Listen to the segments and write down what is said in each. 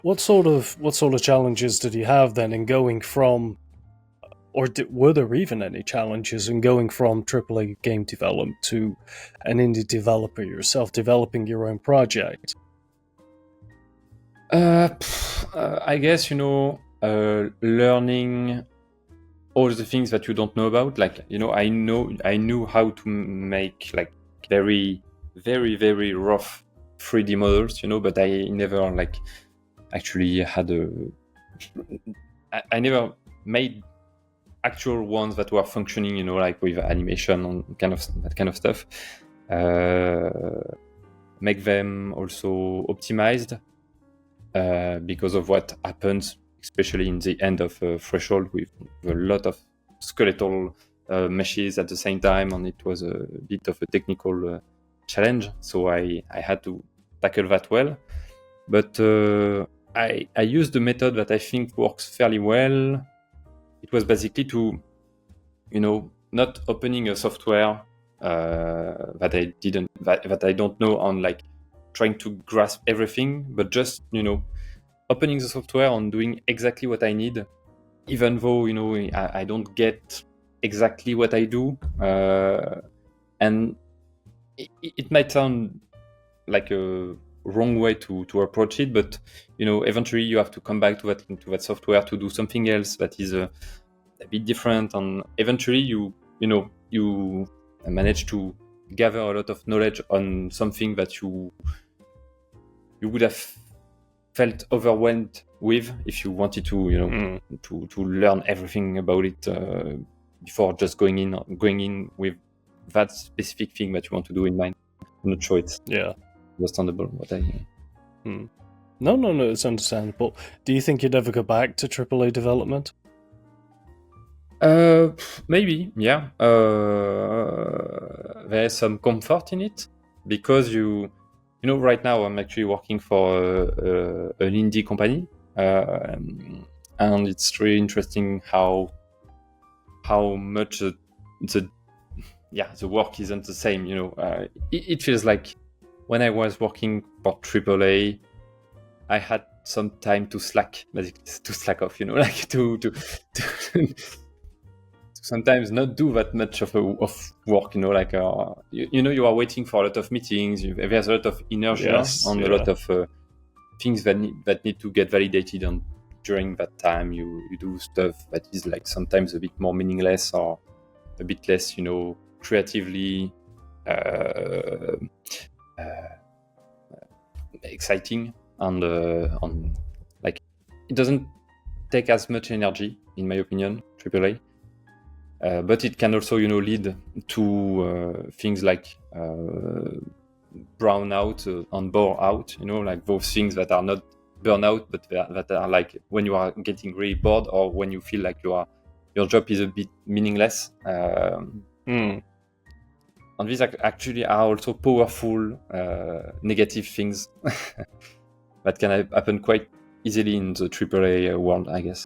what sort of challenges did you have then in going from, or were there even any challenges in going from AAA game development to an indie developer yourself, developing your own project? I guess learning all the things that you don't know about. Like I knew how to make like very very very rough 3D models, but I never like actually had I never made actual ones that were functioning, like with animation and that kind of stuff. Make them also optimized because of what happens, especially in the end of Threshold, with a lot of skeletal meshes at the same time, and it was a bit of a technical challenge. So I had to tackle that well. But I used the method that I think works fairly well. It was basically to, not opening a software that I don't know, and like trying to grasp everything, but just opening the software and doing exactly what I need, even though I don't get exactly what I do, and it might sound like a wrong way to approach it, but eventually you have to come back to that software to do something else that is a bit different, and eventually you manage to gather a lot of knowledge on something that you would have felt overwhelmed with if you wanted to to learn everything about it before just going in with that specific thing that you want to do in mind. I'm not sure it's understandable what I No, it's understandable. Do you think you'd ever go back to AAA development? Maybe, yeah. There's some comfort in it because right now I'm actually working for an indie company, and it's really interesting how much the work isn't the same. It feels like when I was working for AAA, I had some time to slack, basically, to slack off. Like to sometimes not do that much of work. Like you are waiting for a lot of meetings. There's a lot of inertia and a lot of things that need to get validated, and during that time you do stuff that is like sometimes a bit more meaningless or a bit less creatively exciting, and like it doesn't take as much energy, in my opinion, AAA. But it can also, lead to things like brown out and bore out, like those things that are not burnout, but that are like when you are getting really bored, or when you feel like your job is a bit meaningless. And these actually are also powerful negative things that can happen quite easily in the AAA world, I guess.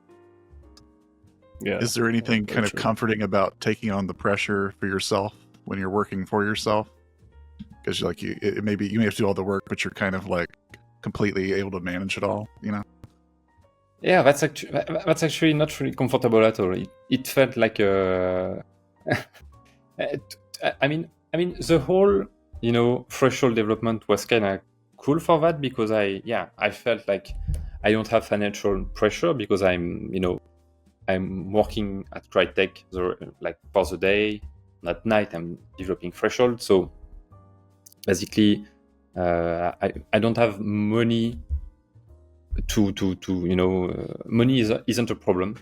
Yeah. Is there anything kind of comforting about taking on the pressure for yourself when you're working for yourself? Because like you may have to do all the work, but you're kind of like completely able to manage it all, Yeah, that's actually not really comfortable at all. It felt like I mean the whole Threshold development was kind of cool for that, because I felt like I don't have financial pressure because I'm working at Crytek like for the day, and at night I'm developing Threshold. So basically, I don't have money to money isn't a problem,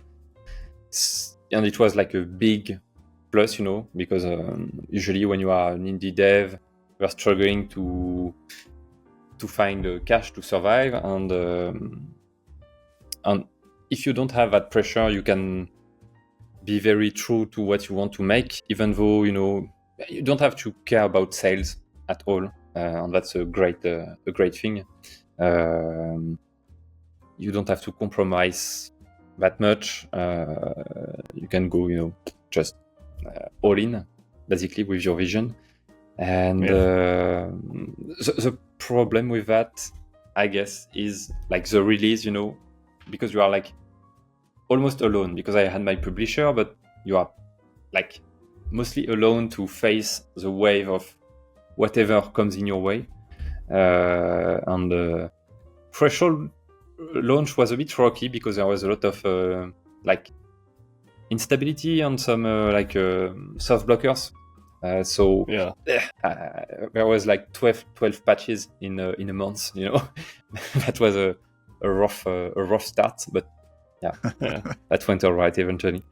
and it was like a big plus, because usually when you are an indie dev, you are struggling to find cash to survive, and if you don't have that pressure, you can be very true to what you want to make, even though you don't have to care about sales at all, and that's a great thing. You don't have to compromise that much. You can go, just all in, basically, with your vision. And the problem with that I guess, is like the release, because you are like almost alone, because I had my publisher, but you are like mostly alone to face the wave of whatever comes in your way. And the Threshold launch was a bit rocky because there was a lot of like instability on some soft blockers. So there was like 12 patches in a month. That was a rough start, but yeah, that went all right eventually.